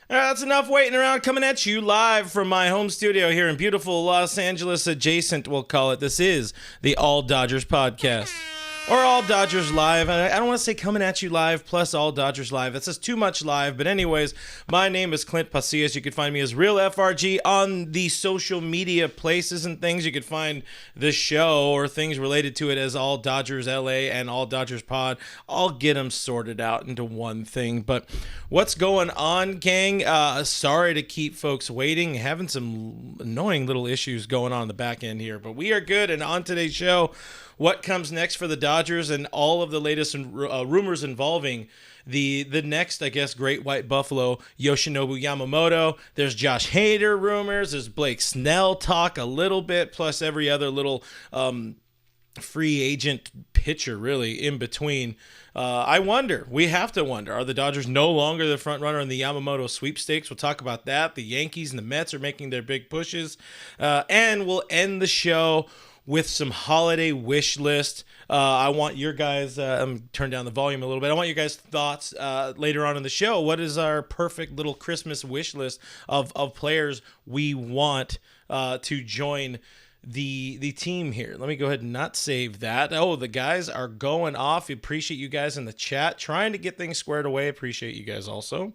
That's enough waiting around. Coming at you live from my home studio here in beautiful Los Angeles adjacent, we'll call it. This is the All Dodgers podcast. Or All Dodgers Live. I don't want to say coming at you live plus All Dodgers Live. That's just too much live. But anyways, my name is Clint Pasillas. You can find me as Real FRG on the social media places and things. You could find the show or things related to it as All Dodgers LA and All Dodgers Pod. I'll get them sorted out into one thing. But what's going on, gang? Sorry to keep folks waiting. Having some annoying little issues going on in the back end here. But we are good. And on today's show, what comes next for the Dodgers and all of the latest rumors involving the next, I guess, great white buffalo, Yoshinobu Yamamoto. There's Josh Hader rumors. There's Blake Snell talk a little bit, plus every other little free agent pitcher really in between. I wonder, we have to wonder, are the Dodgers no longer the front runner in the Yamamoto sweepstakes? We'll talk about that. The Yankees and the Mets are making their big pushes. And we'll end the show with some holiday wish list. I want your guys, turn down the volume a little bit. I want your guys' thoughts later on in the show. What is our perfect little Christmas wish list of players we want to join the team here? Let me go ahead and not save that. Oh, the guys are going off. Appreciate you guys in the chat. Trying to get things squared away. Appreciate you guys also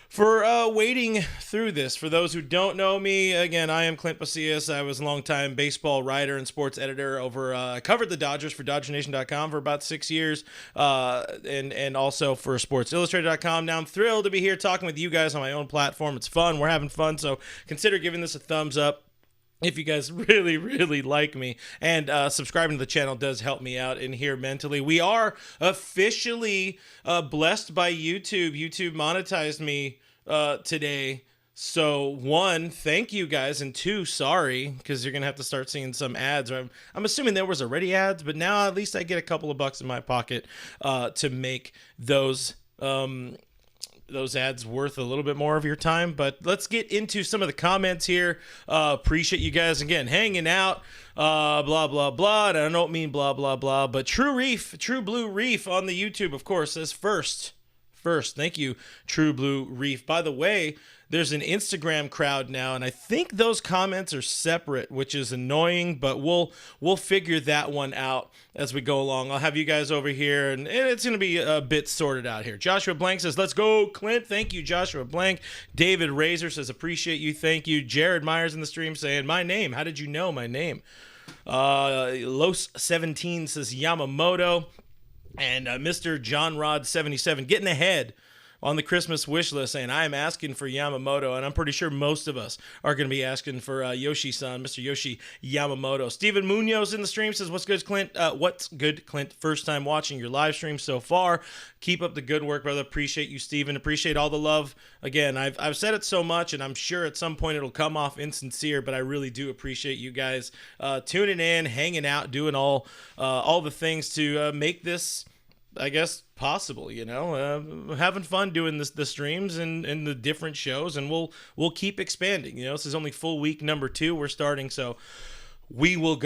for waiting through this. For those who don't know me, again, I am Clint Pasillas. I was a longtime baseball writer and sports editor over. I covered the Dodgers for DodgerNation.com for about 6 years, and also for SportsIllustrated.com. Now I'm thrilled to be here talking with you guys on my own platform. It's fun. We're having fun, so consider giving this a thumbs up if you guys really, really like me. And subscribing to the channel does help me out in here mentally. We are officially blessed by YouTube. YouTube monetized me today. So one, thank you guys. And two, sorry, because you're going to have to start seeing some ads. I'm assuming there was already ads, but now at least I get a couple of bucks in my pocket to make those ads worth a little bit more of your time. But let's get into some of the comments here. Appreciate you guys again hanging out. Blah blah blah. And I don't mean blah blah blah, but True Blue Reef on the YouTube, of course, says first. Thank you, True Blue Reef. By the way, there's an Instagram crowd now, and I think those comments are separate, which is annoying, but we'll figure that one out as we go along. I'll have you guys over here, and it's going to be a bit sorted out here. Joshua Blank says, let's go, Clint. Thank you, Joshua Blank. David Razor says, appreciate you. Thank you. Jared Myers in the stream saying, my name. How did you know my name? Los17 says Yamamoto. And Mr. John Rod 77 getting ahead on the Christmas wish list, saying, I am asking for Yamamoto, and I'm pretty sure most of us are going to be asking for Yoshi-san, Mr. Yoshi Yamamoto. Steven Munoz in the stream says, what's good, Clint? What's good, Clint? First time watching your live stream so far. Keep up the good work, brother. Appreciate you, Steven. Appreciate all the love. Again, I've said it so much, and I'm sure at some point it'll come off insincere, but I really do appreciate you guys tuning in, hanging out, doing all the things to make this, I guess, possible, having fun doing the streams and the different shows, and we'll keep expanding. This is only full week number 2 we're starting, so we will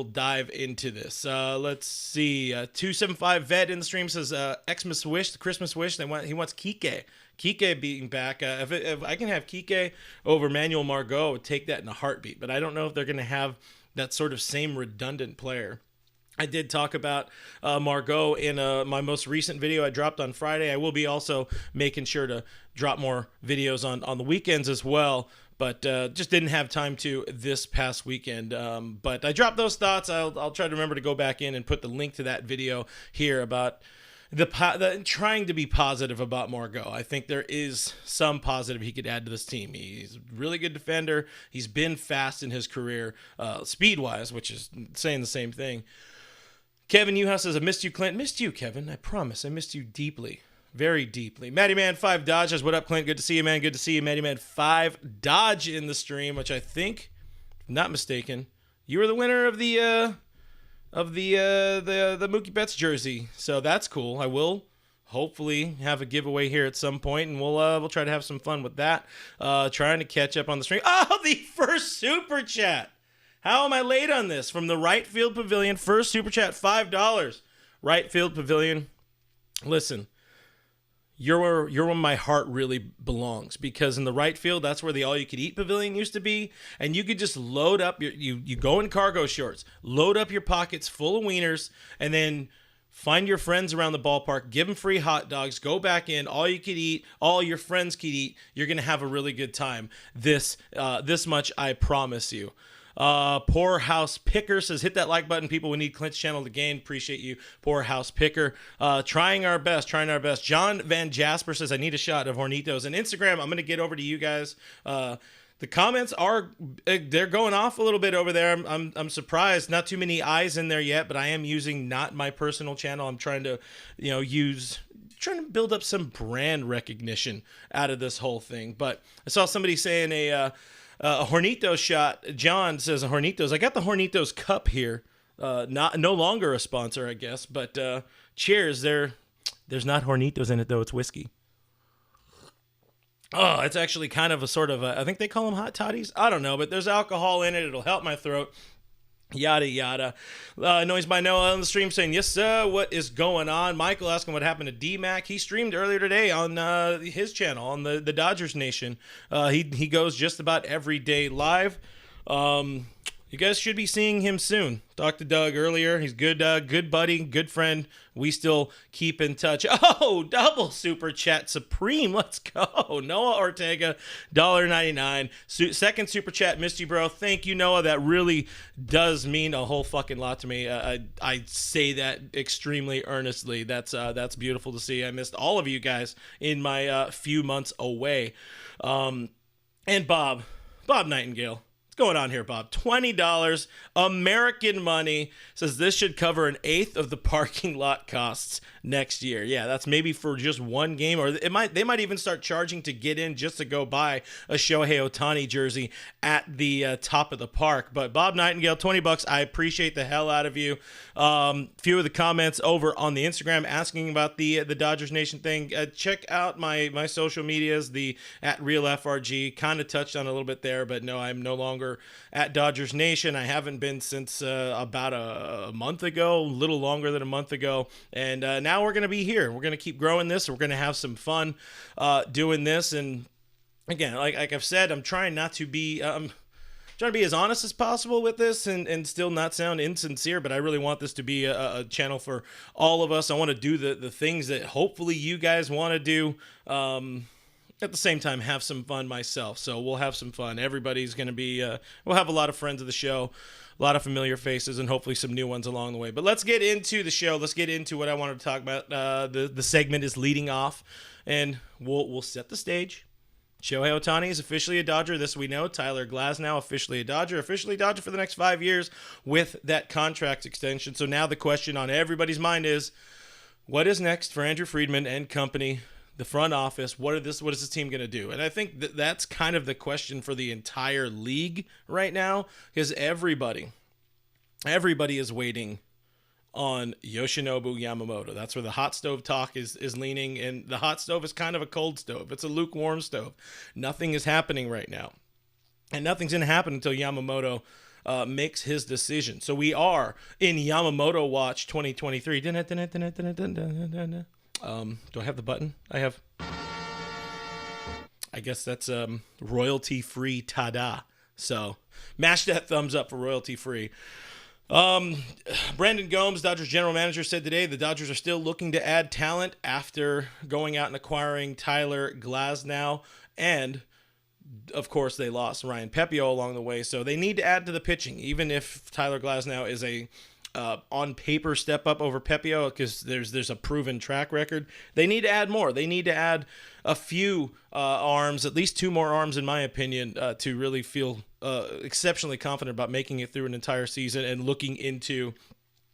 dive into this. Let's see. 275 Vet in the stream says Xmas wish, the Christmas wish. He wants Kike being back. If I can have Kike over Manuel Margot, I would take that in a heartbeat. But I don't know if they're going to have that sort of same redundant player. I did talk about Margot in my most recent video I dropped on Friday. I will be also making sure to drop more videos on the weekends as well, but just didn't have time to this past weekend. But I dropped those thoughts. I'll try to remember to go back in and put the link to that video here about the trying to be positive about Margot. I think there is some positive he could add to this team. He's a really good defender. He's been fast in his career, speed-wise, which is saying the same thing. Kevin Newhouse says, I missed you, Clint. Missed you, Kevin. I promise. I missed you deeply. Very deeply. Matty Man 5 Dodge says, what up, Clint? Good to see you, man. Good to see you. Matty Man 5 Dodge in the stream, which I think, if not mistaken, you were the winner of the Mookie Betts jersey. So that's cool. I will hopefully have a giveaway here at some point, and we'll try to have some fun with that. Trying to catch up on the stream. Oh, the first super chat. How am I late on this? From the Right Field Pavilion, first super chat, $5. Right Field Pavilion. Listen, you're where my heart really belongs, because in the right field, that's where the all-you-could-eat pavilion used to be, and you could just load up you go in cargo shorts, load up your pockets full of wieners, and then find your friends around the ballpark, give them free hot dogs, go back in, all you could eat, all your friends could eat. You're gonna have a really good time. This much I promise you. Poor House Picker says, hit that like button, people. We need Clint's channel to gain. Appreciate you, Poor House Picker. Trying our best. John Van Jasper says, I need a shot of Hornitos. And Instagram, I'm going to get over to you guys. The comments they're going off a little bit over there. I'm surprised. Not too many eyes in there yet, but I am using not my personal channel. I'm trying to, trying to build up some brand recognition out of this whole thing. But I saw somebody saying a Hornitos shot. John says Hornitos. I got the Hornitos cup here. No longer a sponsor, I guess. But cheers. There's not Hornitos in it, though. It's whiskey. Oh, it's actually kind of a sort of I think they call them hot toddies. I don't know, but there's alcohol in it. It'll help my throat. Yada, yada. Noise by Noah on the stream saying, yes, sir, what is going on? Michael asking what happened to D-Mac. He streamed earlier today on his channel, on the Dodgers Nation. He goes just about every day live. You guys should be seeing him soon. Talked to Doug earlier. He's good buddy, good friend. We still keep in touch. Oh, double super chat supreme. Let's go. Noah Ortega, $1.99. Second super chat, missed you, bro. Thank you, Noah. That really does mean a whole fucking lot to me. I say that extremely earnestly. That's beautiful to see. I missed all of you guys in my few months away. And Bob Nightingale. Going on here, Bob? $20 American money, says this should cover an eighth of the parking lot costs next year. Yeah, that's maybe for just one game, or they might even start charging to get in just to go buy a Shohei Ohtani jersey at the top of the park. But Bob Nightingale, $20. I appreciate the hell out of you. Few of the comments over on the Instagram asking about the Dodgers Nation thing. Check out my social medias, the @RealFRG. Kind of touched on a little bit there, but no, I'm no longer at Dodgers Nation. I haven't been since about a month ago, a little longer than a month ago. And now we're going to be here. We're going to keep growing this. We're going to have some fun doing this. And again, like I've said, I'm trying not to be... trying to be as honest as possible with this and still not sound insincere, but I really want this to be a channel for all of us. I want to do the things that hopefully you guys want to do. At the same time, have some fun myself. So we'll have some fun. Everybody's going to be, we'll have a lot of friends of the show, a lot of familiar faces, and hopefully some new ones along the way. But let's get into the show. Let's get into what I wanted to talk about. The segment is leading off, and we'll set the stage. Shohei Ohtani is officially a Dodger. This we know. Tyler Glasnow officially a Dodger for the next 5 years with that contract extension. So now the question on everybody's mind is, what is next for Andrew Friedman and company? The front office, what is this team going to do? And I think that's kind of the question for the entire league right now, because everybody is waiting on Yoshinobu Yamamoto. That's where the hot stove talk is leaning, and the hot stove is kind of a cold stove. It's a lukewarm stove. Nothing is happening right now, and nothing's going to happen until Yamamoto makes his decision. So we are in Yamamoto Watch 2023. Do I have the button? I have. I guess that's royalty-free tada. So mash that thumbs up for royalty-free. Brandon Gomes, Dodgers general manager, said today the Dodgers are still looking to add talent after going out and acquiring Tyler Glasnow, and of course they lost Ryan Pepiot along the way, so they need to add to the pitching, even if Tyler Glasnow is a on paper step up over Pepiot, because there's a proven track record. They need to add more. They need to add a few arms, at least 2 more arms in my opinion, to really feel exceptionally confident about making it through an entire season and looking into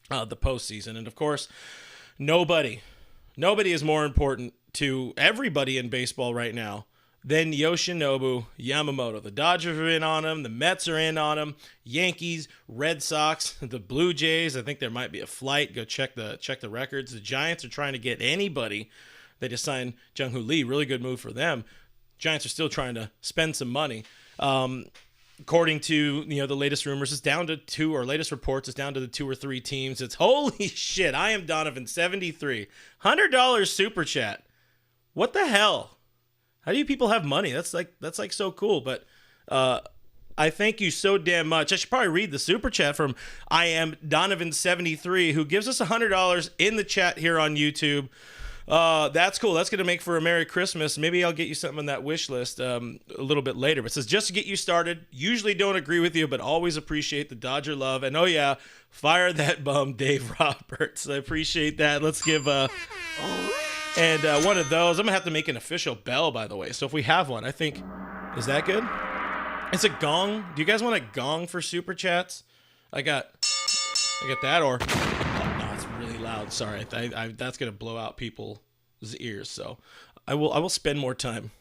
the postseason. And of course, nobody is more important to everybody in baseball right now than Yoshinobu Yamamoto. The Dodgers are in on him. The Mets are in on him. Yankees, Red Sox, the Blue Jays. I think there might be a flight. Go check the records. The Giants are trying to get anybody. They just signed Jung-Hoo Lee. Really good move for them. Giants are still trying to spend some money. According to the latest rumors, it's down to 2, or latest reports, it's down to the 2 or 3 teams. It's holy shit. I am Donovan 73. $100 super chat. What the hell? How do you people have money? That's like so cool. But I thank you so damn much. I should probably read the super chat from I am Donovan73, who gives us $100 in the chat here on YouTube. That's cool. That's going to make for a Merry Christmas. Maybe I'll get you something on that wish list a little bit later. But it says, just to get you started, usually don't agree with you, but always appreciate the Dodger love. And oh yeah, fire that bum, Dave Roberts. I appreciate that. Let's give one of those. I'm going to have to make an official bell, by the way. So if we have one, I think, is that good? It's a gong. Do you guys want a gong for super chats? I got that, or no, it's really loud. Sorry, that's gonna blow out people's ears. So I will spend more time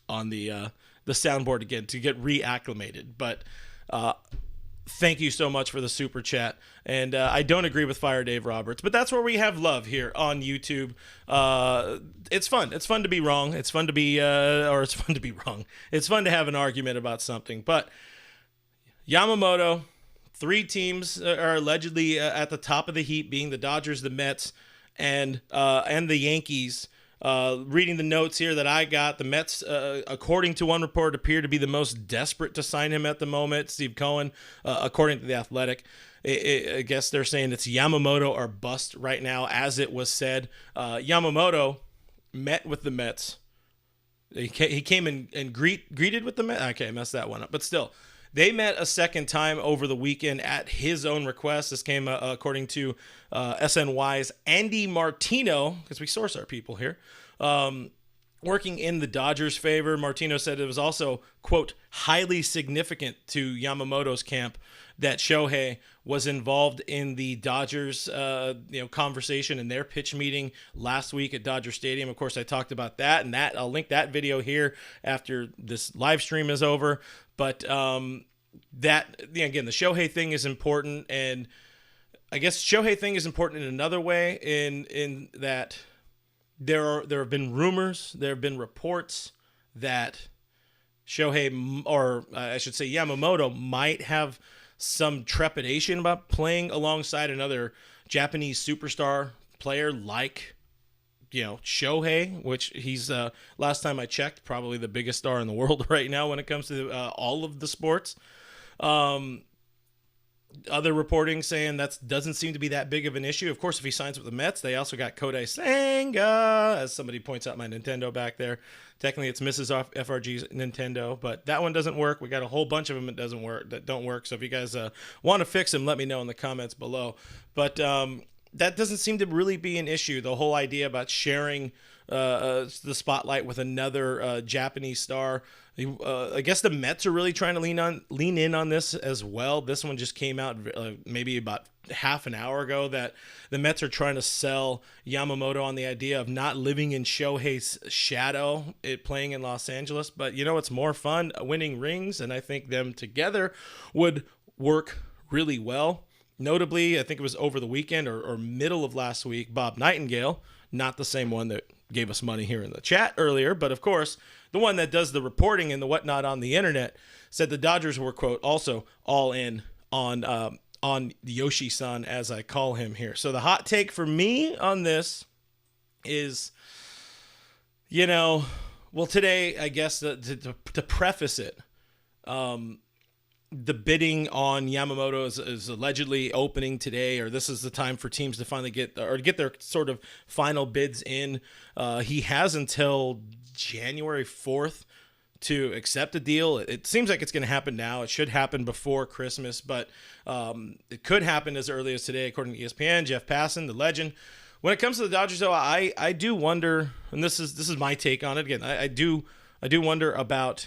on the soundboard again to get reacclimated. But thank you so much for the super chat. And I don't agree with Fire Dave Roberts, but that's where we have love here on YouTube. It's fun. It's fun to be wrong. It's fun to be, it's fun to be wrong. It's fun to have an argument about something. But Yamamoto, 3 teams are allegedly at the top of the heap, being the Dodgers, the Mets, and the Yankees. Reading the notes here that I got, the Mets, according to one report, appear to be the most desperate to sign him at the moment. Steve Cohen, according to The Athletic. I guess they're saying it's Yamamoto or bust right now, as it was said. Yamamoto met with the Mets. He came and greeted with the Mets. Okay, I messed that one up. But still, they met a second time over the weekend at his own request. This came according to SNY's Andy Martino, because we source our people here, working in the Dodgers' favor. Martino said it was also, quote, highly significant to Yamamoto's camp that Shohei was involved in the Dodgers conversation in their pitch meeting last week at Dodger Stadium. Of course, I talked about that, and I'll link that video here after this live stream is over. But again, the Shohei thing is important, and I guess Shohei thing is important in another way, in that there have been rumors, there have been reports that Shohei, or I should say Yamamoto, might have some trepidation about playing alongside another Japanese superstar player like, Shohei, which he's, last time I checked, probably the biggest star in the world right now when it comes to all of the sports. Other reporting saying that doesn't seem to be that big of an issue. Of course, if he signs with the Mets, they also got Kodai Senga, as somebody points out my Nintendo back there. Technically, it's Mrs. FRG's Nintendo, but that one doesn't work. We got a whole bunch of them that don't work. So if you guys want to fix them, let me know in the comments below. But that doesn't seem to really be an issue. The whole idea about sharing the spotlight with another Japanese star. I guess the Mets are really trying to lean in on this as well. This one just came out maybe about half an hour ago, that the Mets are trying to sell Yamamoto on the idea of not living in Shohei's shadow, playing in Los Angeles. But it's more fun winning rings, and I think them together would work really well. Notably, I think it was over the weekend or middle of last week, Bob Nightingale, not the same one that gave us money here in the chat earlier, but of course, the one that does the reporting and the whatnot on the internet, said the Dodgers were, quote, also all in on Yoshi-san, as I call him here. So the hot take for me on this is, today, I guess, to preface it, the bidding on Yamamoto is allegedly opening today, or this is the time for teams to finally get their sort of final bids in. He has until January 4th to accept a deal. It seems like it's going to happen now. It should happen before Christmas, but it could happen as early as today, according to ESPN. Jeff Passan, the legend. When it comes to the Dodgers, though, I do wonder, and this is my take on it. Again, I do wonder about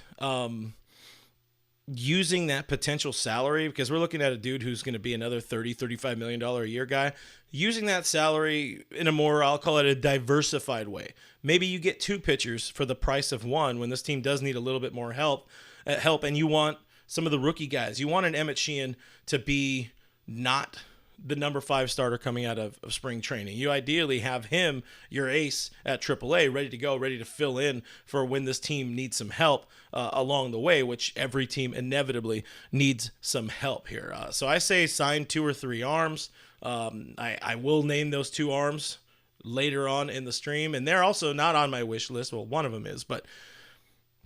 using that potential salary, because we're looking at a dude who's going to be another $30-35 million a year guy, using that salary in a more, I'll call it a diversified way. Maybe you get 2 pitchers for the price of 1 when this team does need a little bit more help, and you want some of the rookie guys. You want an Emmett Sheehan to be not the number 5 starter coming out of spring training. You ideally have him, your ace at AAA, ready to go, ready to fill in for when this team needs some help along the way, which every team inevitably needs some help here. So I say sign 2 or 3 arms. I will name those 2 arms later on in the stream, and they're also not on my wish list. Well, one of them is, but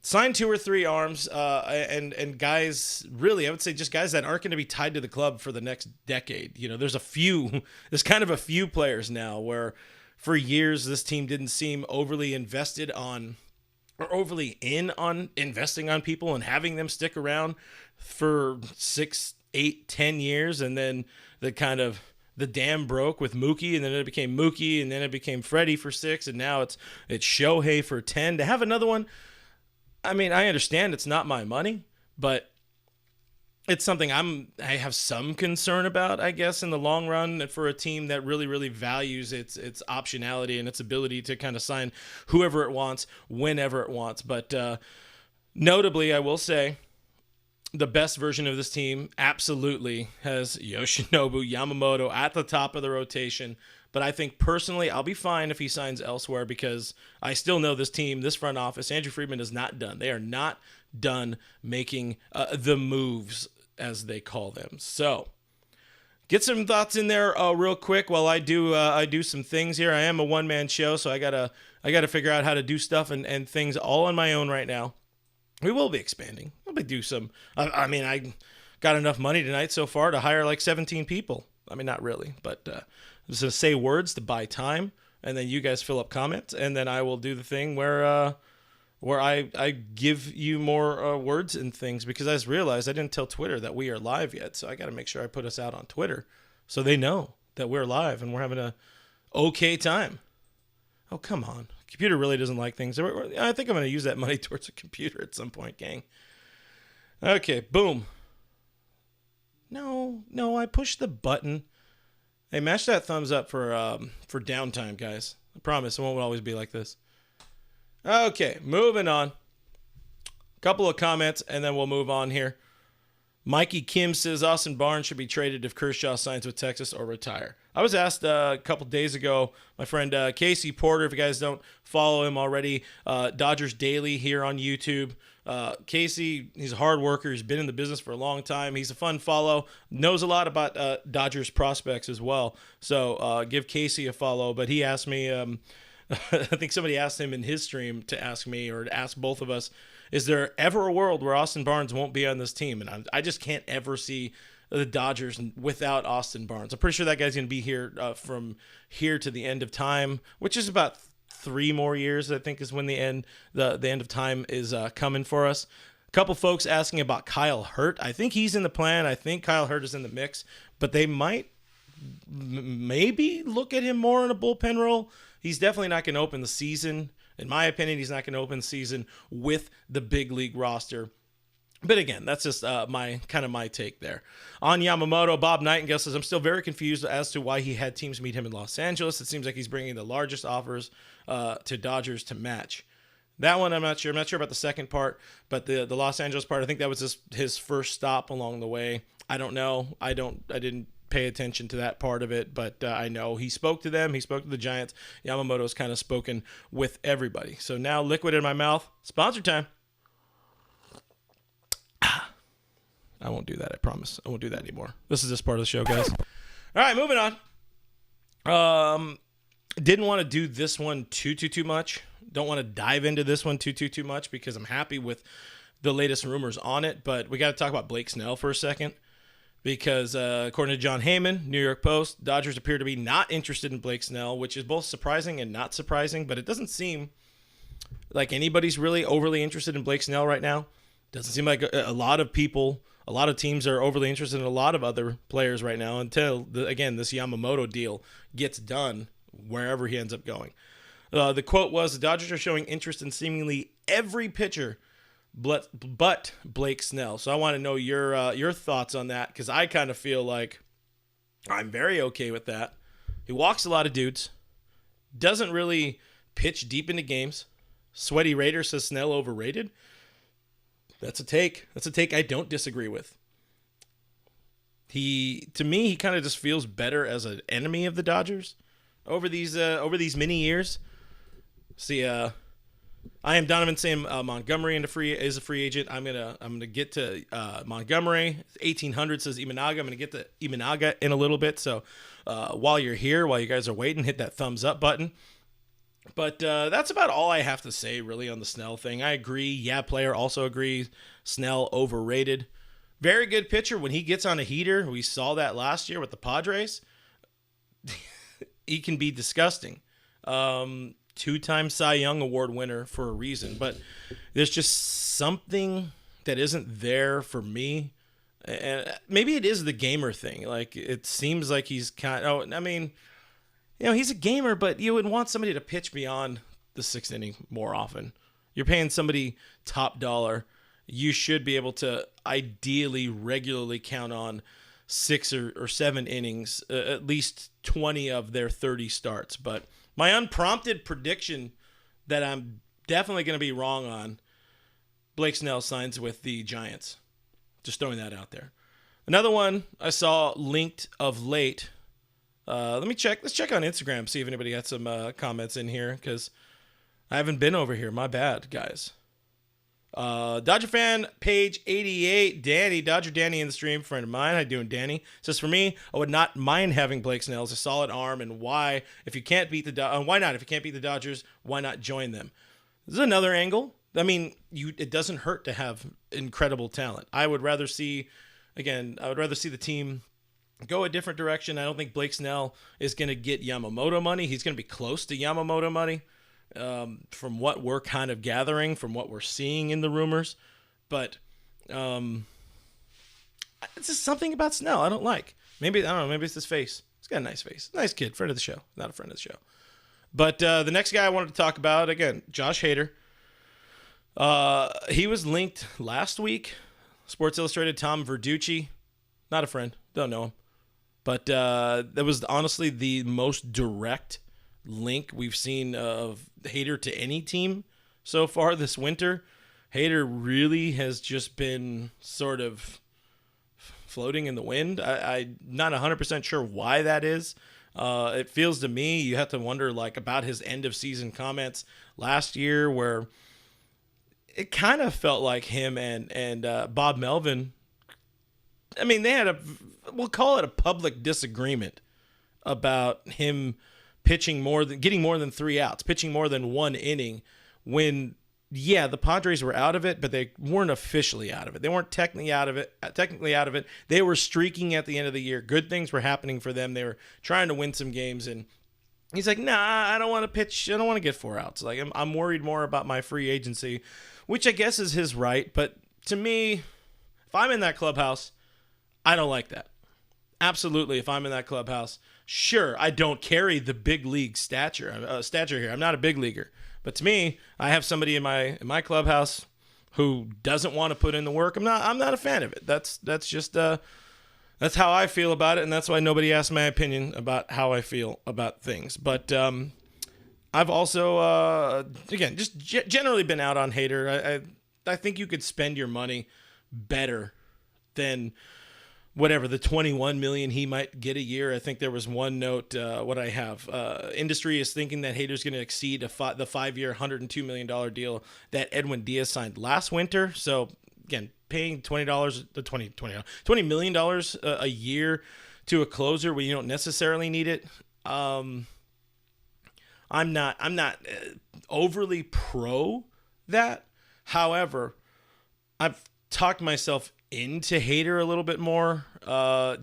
sign 2 or 3 arms, and guys, really, I would say just guys that aren't going to be tied to the club for the next decade. You know, there's kind of a few players now where for years this team didn't seem overly invested on or overly in on investing on people and having them stick around for 6, 8, 10 years, and then the dam broke with Mookie, and then it became Mookie, and then it became Freddie for 6, and now it's Shohei for 10. To have another one, I mean, I understand it's not my money, but it's something I have some concern about, I guess, in the long run for a team that really, really values its optionality and its ability to kind of sign whoever it wants, whenever it wants. But notably, I will say, the best version of this team absolutely has Yoshinobu Yamamoto at the top of the rotation. But I think personally, I'll be fine if he signs elsewhere because I still know this team, this front office, Andrew Friedman is not done. They are not done making the moves, as they call them. So get some thoughts in there real quick while I do some things here. I am a one-man show, so I gotta figure out how to do stuff and things all on my own right now. We will be expanding. We'll be do some. I mean, I got enough money tonight so far to hire like 17 people. I mean, not really, but just to say words to buy time, and then you guys fill up comments, and then I will do the thing where I give you more words and things, because I just realized I didn't tell Twitter that we are live yet, so I got to make sure I put us out on Twitter so they know that we're live and we're having a okay time. Oh, come on. Computer really doesn't like things. I think I'm going to use that money towards a computer at some point, gang. Okay, boom. No, I pushed the button. Hey, mash that thumbs up for downtime, guys. I promise it won't always be like this. Okay, moving on. Couple of comments, and then we'll move on here. Mikey Kim says Austin Barnes should be traded if Kershaw signs with Texas or retire. I was asked a couple days ago, my friend Casey Porter, if you guys don't follow him already, Dodgers Daily here on YouTube. Casey, he's a hard worker. He's been in the business for a long time. He's a fun follow. Knows a lot about Dodgers prospects as well. So give Casey a follow. But he asked me, I think somebody asked him in his stream to ask me or to ask both of us, is there ever a world where Austin Barnes won't be on this team? And I just can't ever see the Dodgers without Austin Barnes. I'm pretty sure that guy's going to be here from here to the end of time, which is about 3 more years, I think, is when the end of time is coming for us. A couple folks asking about Kyle Hurt. I think he's in the plan. I think Kyle Hurt is in the mix, but they might maybe look at him more in a bullpen role. He's definitely not going to open the season. In my opinion, he's not going to open the season with the big league roster. But again, that's just my take there. On Yamamoto, Bob Nightingale says, I'm still very confused as to why he had teams meet him in Los Angeles. It seems like he's bringing the largest offers to Dodgers to match. That one, I'm not sure. I'm not sure about the second part, but the Los Angeles part, I think that was his first stop along the way. I don't know. I didn't pay attention to that part of it, but I know he spoke to them. He spoke to the Giants. Yamamoto's kind of spoken with everybody. So now liquid in my mouth. Sponsor time. I won't do that, I promise. I won't do that anymore. This is this part of the show, guys. All right, moving on. Didn't want to do this one too much. Don't want to dive into this one too much because I'm happy with the latest rumors on it, but we got to talk about Blake Snell for a second because according to John Heyman, New York Post, Dodgers appear to be not interested in Blake Snell, which is both surprising and not surprising, but it doesn't seem like anybody's really overly interested in Blake Snell right now. Doesn't seem like a lot of people, a lot of teams are overly interested in a lot of other players right now until, again, this Yamamoto deal gets done wherever he ends up going. The quote was, the Dodgers are showing interest in seemingly every pitcher but Blake Snell. So I want to know your thoughts on that because I kind of feel like I'm very okay with that. He walks a lot of dudes, doesn't really pitch deep into games. Sweaty Raider says Snell overrated. That's a take. That's a take I don't disagree with. To me, he kind of just feels better as an enemy of the Dodgers over these many years. See, I am Donovan saying Montgomery is a free agent. I'm gonna get to Montgomery. 1800 says Imanaga. I'm gonna get to Imanaga in a little bit. So while you're here, while you guys are waiting, hit that thumbs up button. But that's about all I have to say really on the Snell thing. I agree. Yeah, player also agrees. Snell overrated. Very good pitcher when he gets on a heater. We saw that last year with the Padres. He can be disgusting. Two-time Cy Young Award winner for a reason, but there's just something that isn't there for me. And maybe it is the gamer thing. Like, it seems like he's he's a gamer, but you would want somebody to pitch beyond the sixth inning more often. You're paying somebody top dollar. You should be able to ideally regularly count on 6 or 7 innings, at least 20 of their 30 starts. But my unprompted prediction that I'm definitely going to be wrong on, Blake Snell signs with the Giants. Just throwing that out there. Another one I saw linked of late. Let me check. Let's check on Instagram, see if anybody got some comments in here, because I haven't been over here. My bad, guys. Dodger fan, page 88, Danny, Dodger Danny in the stream, friend of mine. How you doing, Danny? Says, for me, I would not mind having Blake Snell as a solid arm, and why? If you can't beat why not? If you can't beat the Dodgers, why not join them? This is another angle. I mean, it doesn't hurt to have incredible talent. I would rather see the team go a different direction. I don't think Blake Snell is going to get Yamamoto money. He's going to be close to Yamamoto money. From what we're kind of gathering, from what we're seeing in the rumors. But it's just something about Snell I don't like. Maybe it's his face. He's got a nice face. Nice kid, friend of the show. Not a friend of the show. But the next guy I wanted to talk about, again, Josh Hader. He was linked last week. Sports Illustrated, Tom Verducci. Not a friend. Don't know him. But that was honestly the most direct link we've seen of Hader to any team so far this winter. Hader really has just been sort of floating in the wind. I'm not 100% sure why that is. It feels to me, you have to wonder like about his end of season comments last year, where it kind of felt like him and Bob Melvin, I mean, they had we'll call it a public disagreement about him pitching getting more than 3 outs, pitching more than 1 inning, when, yeah, the Padres were out of it, but they weren't officially out of it. They weren't technically out of it. They were streaking at the end of the year. Good things were happening for them. They were trying to win some games, and he's like, nah, I don't want to pitch. I don't want to get 4 outs. Like, I'm worried more about my free agency, which I guess is his right. But to me, if I'm in that clubhouse, I don't like that. Absolutely, if I'm in that clubhouse, sure, I don't carry the big league stature here. I'm not a big leaguer. But to me, I have somebody in my clubhouse who doesn't want to put in the work. I'm not a fan of it. That's just that's how I feel about it, and that's why nobody asked my opinion about how I feel about things. But I've also again just generally been out on Hader. I think you could spend your money better than whatever the $21 million he might get a year. I think there was one note. What I have, industry is thinking that Hader's going to exceed the 5-year, $102 million deal that Edwin Diaz signed last winter. So again, paying $20 million a year to a closer when you don't necessarily need it. I'm not overly pro that. However, I've talked myself into Hader a little bit more,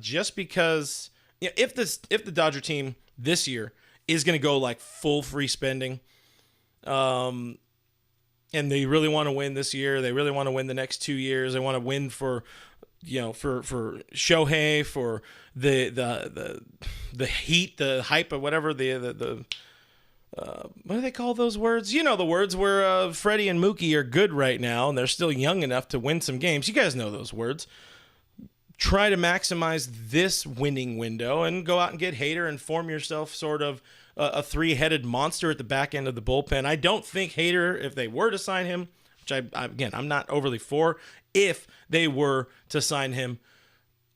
just because if the Dodger team this year is going to go like full free spending, and they really want to win this year, they really want to win the next 2 years, they want to win for Shohei, for the heat, the hype, or whatever the what do they call those words? You know, the words where Freddie and Mookie are good right now, and they're still young enough to win some games. You guys know those words. Try to maximize this winning window and go out and get Hader and form yourself sort of a 3-headed monster at the back end of the bullpen. I don't think Hader, if they were to sign him, which I'm not overly for, if they were to sign him,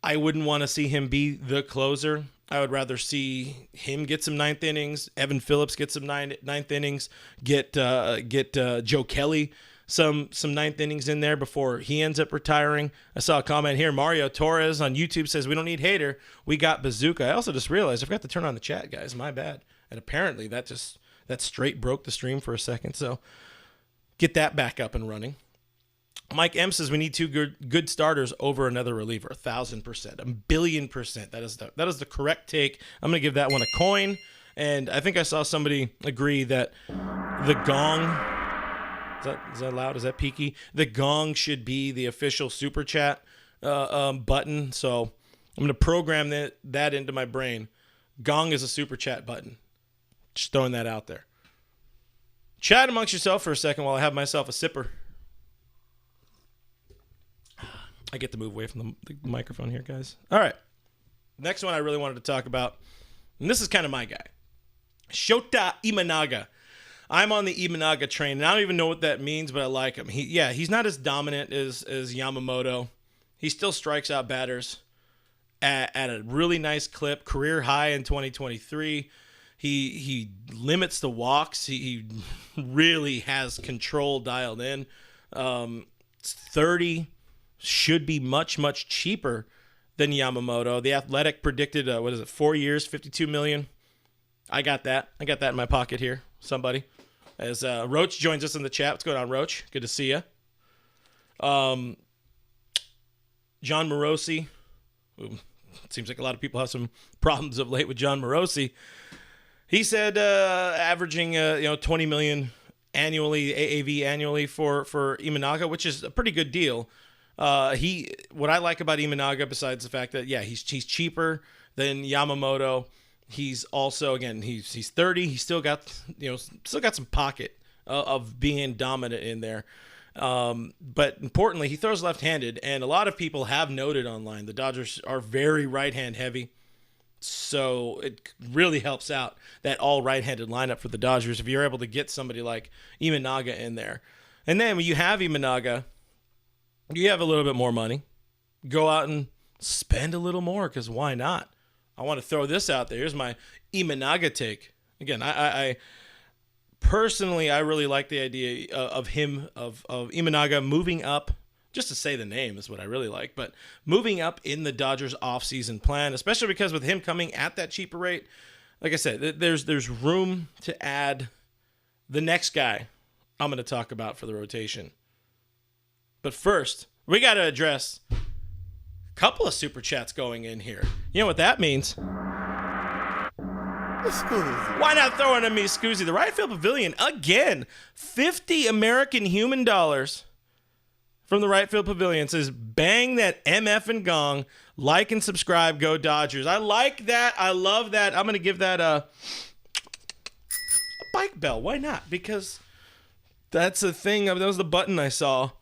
I wouldn't want to see him be the closer. I would rather see him get some ninth innings. Evan Phillips get some ninth innings. Get Joe Kelly some ninth innings in there before he ends up retiring. I saw a comment here. Mario Torres on YouTube says, we don't need Hader. We got Bazooka. I also just realized I forgot to turn on the chat, guys. My bad. And apparently that straight broke the stream for a second. So get that back up and running. Mike M says we need two good starters over another reliever. 1,000%, 1,000,000,000%. That is the correct take. I'm going to give that one a coin. And I think I saw somebody agree that the gong, is that loud? Is that peaky? The gong should be the official super chat button. So I'm going to program that into my brain. Gong is a super chat button. Just throwing that out there. Chat amongst yourself for a second while I have myself a sipper. I get to move away from the microphone here, guys. All right. Next one I really wanted to talk about, and this is kind of my guy. Shota Imanaga. I'm on the Imanaga train, and I don't even know what that means, but I like him. He's not as dominant as Yamamoto. He still strikes out batters at a really nice clip, career high in 2023. He limits the walks. He really has control dialed in. 30 should be much, much cheaper than Yamamoto. The Athletic predicted, 4 years, $52 million. I got that in my pocket here. Somebody. As Roach joins us in the chat. What's going on, Roach? Good to see you. John Morosi. It seems like a lot of people have some problems of late with John Morosi. He said averaging $20 million annually, AAV annually for Imanaga, which is a pretty good deal. What I like about Imanaga, besides the fact that he's cheaper than Yamamoto, he's also, again, he's 30. He's still got some pocket of being dominant in there. But importantly, he throws left-handed, and a lot of people have noted online the Dodgers are very right-hand heavy. So it really helps out that all right-handed lineup for the Dodgers if you're able to get somebody like Imanaga in there. And then when you have Imanaga, you have a little bit more money. Go out and spend a little more, because why not? I want to throw this out there. Here's my Imanaga take. Again, I personally, I really like the idea of Imanaga moving up. Just to say the name is what I really like. But moving up in the Dodgers offseason plan, especially because with him coming at that cheaper rate, like I said, there's room to add the next guy I'm going to talk about for the rotation. But first, we got to address a couple of super chats going in here. You know what that means? Why not throw in a me Scoozy? The right field pavilion, again, 50 American human dollars from the right field pavilion says, bang that MF and gong, like and subscribe, go Dodgers. I like that. I love that. I'm going to give that a bike bell. Why not? Because that's a thing. That was the button I saw.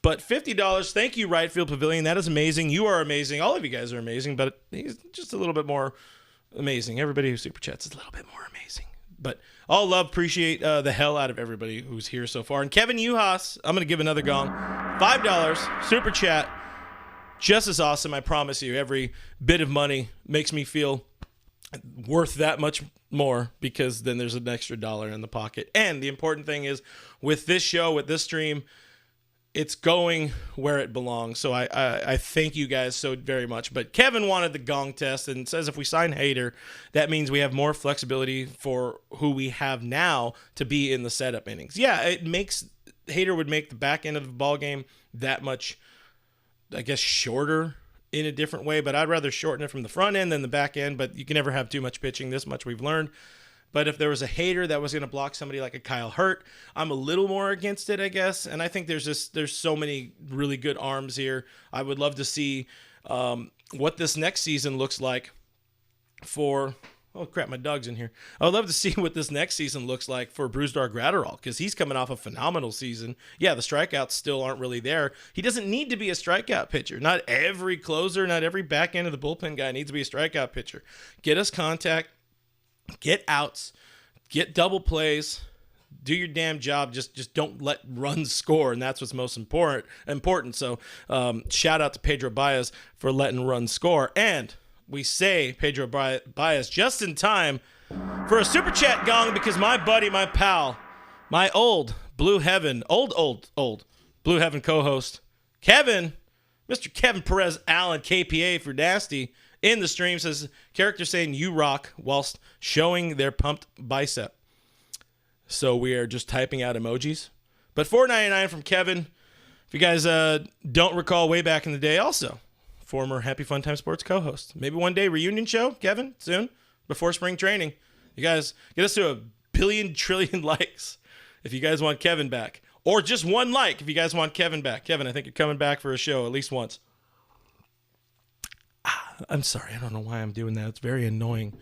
But $50, thank you, right field pavilion. That is amazing. You are amazing. All of you guys are amazing, but he's just a little bit more amazing. Everybody who super chats is a little bit more amazing. But all love, appreciate the hell out of everybody who's here so far. And Kevin Uhas, I'm going to give another gong. $5, super chat. Just as awesome, I promise you. Every bit of money makes me feel worth that much more, because then there's an extra dollar in the pocket. And the important thing is, with this show, with this stream, it's going where it belongs. So I thank you guys so very much. But Kevin wanted the gong test and says if we sign Hader, that means we have more flexibility for who we have now to be in the setup innings. Yeah, Hader would make the back end of the ball game that much, I guess, shorter in a different way. But I'd rather shorten it from the front end than the back end. But you can never have too much pitching. This much we've learned. But if there was a Hader that was going to block somebody like a Kyle Hurt, I'm a little more against it, I guess. And I think there's so many really good arms here. I would love to see what this next season looks like for... Oh, crap, my dog's in here. I would love to see what this next season looks like for Brusdar Graterol, because he's coming off a phenomenal season. Yeah, the strikeouts still aren't really there. He doesn't need to be a strikeout pitcher. Not every closer, not every back end of the bullpen guy needs to be a strikeout pitcher. Get us contact. Get outs, get double plays, do your damn job. Just don't let runs score, and that's what's most important. So shout out to Pedro Baez for letting runs score. And we say Pedro Baez just in time for a super chat gong because my buddy, my pal, my old Blue Heaven Blue Heaven co-host, Kevin, Mr. Kevin Perez Allen, KPA for Nasty, in the stream says, character saying you rock whilst showing their pumped bicep. So we are just typing out emojis. But $4.99 from Kevin. If you guys don't recall, way back in the day, also former Happy Fun Time Sports co-host. Maybe one day reunion show, Kevin, soon, before spring training. You guys get us to 1 billion trillion likes if you guys want Kevin back. Or just one like if you guys want Kevin back. Kevin, I think you're coming back for a show at least once. I'm sorry. I don't know why I'm doing that. It's very annoying.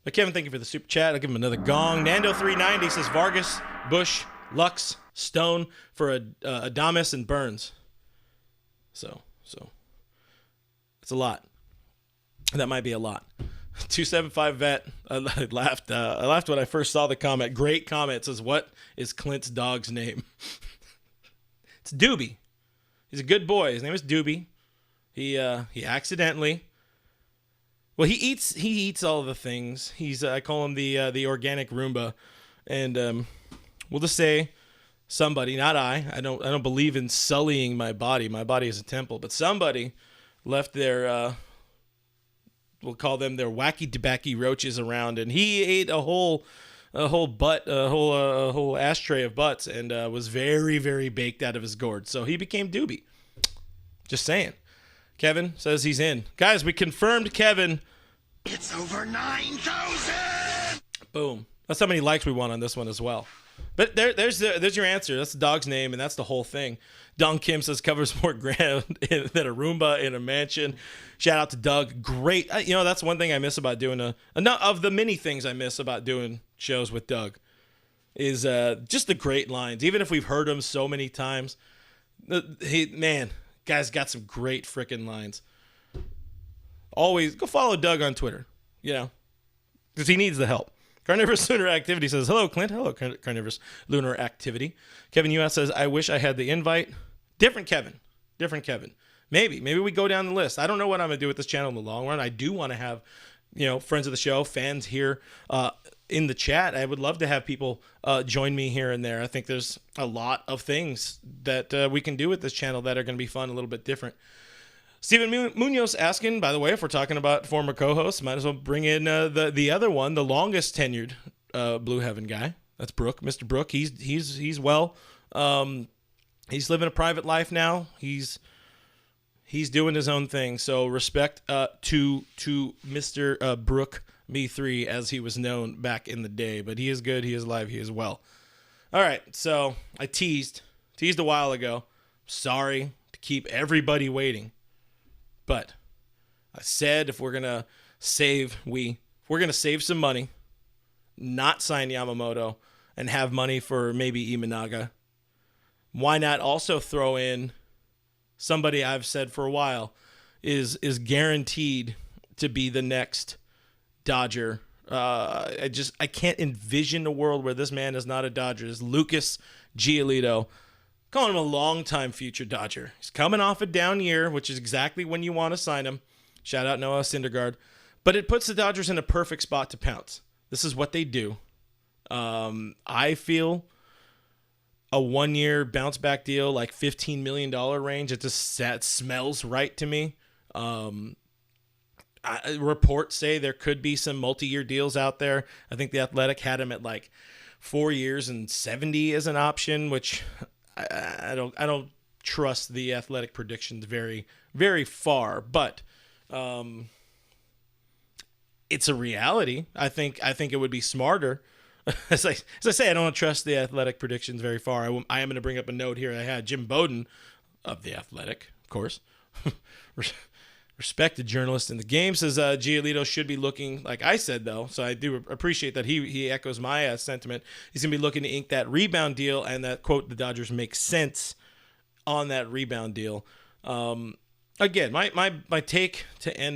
But Kevin, thank you for the super chat. I'll give him another gong. Nando390 says Vargas, Bush, Lux, Stone for Adames and Burns. So it's a lot. That might be a lot. 275 vet. I laughed. I laughed when I first saw the comment. Great comment. It says, "What is Clint's dog's name?" It's Doobie. He's a good boy. His name is Doobie. He accidentally. Well, he eats all of the things. I call him the organic Roomba, and we'll just say somebody, not I don't believe in sullying my body. My body is a temple, but somebody left their we'll call them their wacky tobacco roaches around, and he ate a whole ashtray of butts, and was very, very baked out of his gourd. So he became Doobie. Just saying. Kevin says he's in. Guys, we confirmed Kevin. It's over 9,000. Boom. That's how many likes we want on this one as well. But there's your answer. That's the dog's name, and that's the whole thing. Don Kim says covers more ground than a Roomba in a mansion. Shout out to Doug. Great. That's one thing I miss about doing of the many things I miss about doing shows with Doug is just the great lines. Even if we've heard them so many times, guy's got some great freaking lines. Always go follow Doug on Twitter, because he needs the help. Carnivorous Lunar Activity says, hello, Clint. Hello, Carnivorous Lunar Activity. Kevin U.S. says, I wish I had the invite. Different Kevin. Maybe we go down the list. I don't know what I'm going to do with this channel in the long run. I do want to have, friends of the show, fans here in the chat. I would love to have people join me here and there. I think there's a lot of things that we can do with this channel that are going to be fun, a little bit different. Stephen Munoz asking, by the way, if we're talking about former co-hosts, might as well bring in the other one, the longest tenured Blue Heaven guy. That's Brooke, Mr. Brooke. He's well. He's living a private life now. He's doing his own thing. So respect to Mr. Brooke Me3, as he was known back in the day. But he is good. He is live. He is well. All right. So I teased a while ago. Sorry to keep everybody waiting. But I said if we're gonna save some money, not sign Yamamoto, and have money for maybe Imanaga, why not also throw in somebody I've said for a while is guaranteed to be the next Dodger. I can't envision a world where this man is not a Dodger. It's Lucas Giolito. Calling him a long-time future Dodger. He's coming off a down year, which is exactly when you want to sign him. Shout out Noah Syndergaard. But it puts the Dodgers in a perfect spot to pounce. This is what they do. I feel a one-year bounce-back deal, like $15 million range, it smells right to me. Reports say there could be some multi-year deals out there. I think The Athletic had him at like 4 years and 70 as an option, which... I don't trust the Athletic predictions very, very far, but it's a reality. I think it would be smarter. As I say, I don't trust the Athletic predictions very far. I am going to bring up a note here. I had Jim Bowden of the Athletic, of course, respected journalist in the game, says Giolito should be looking, like I said, though, so I do appreciate that he echoes my sentiment. He's going to be looking to ink that rebound deal, and that, quote, the Dodgers make sense on that rebound deal. Again, my take to end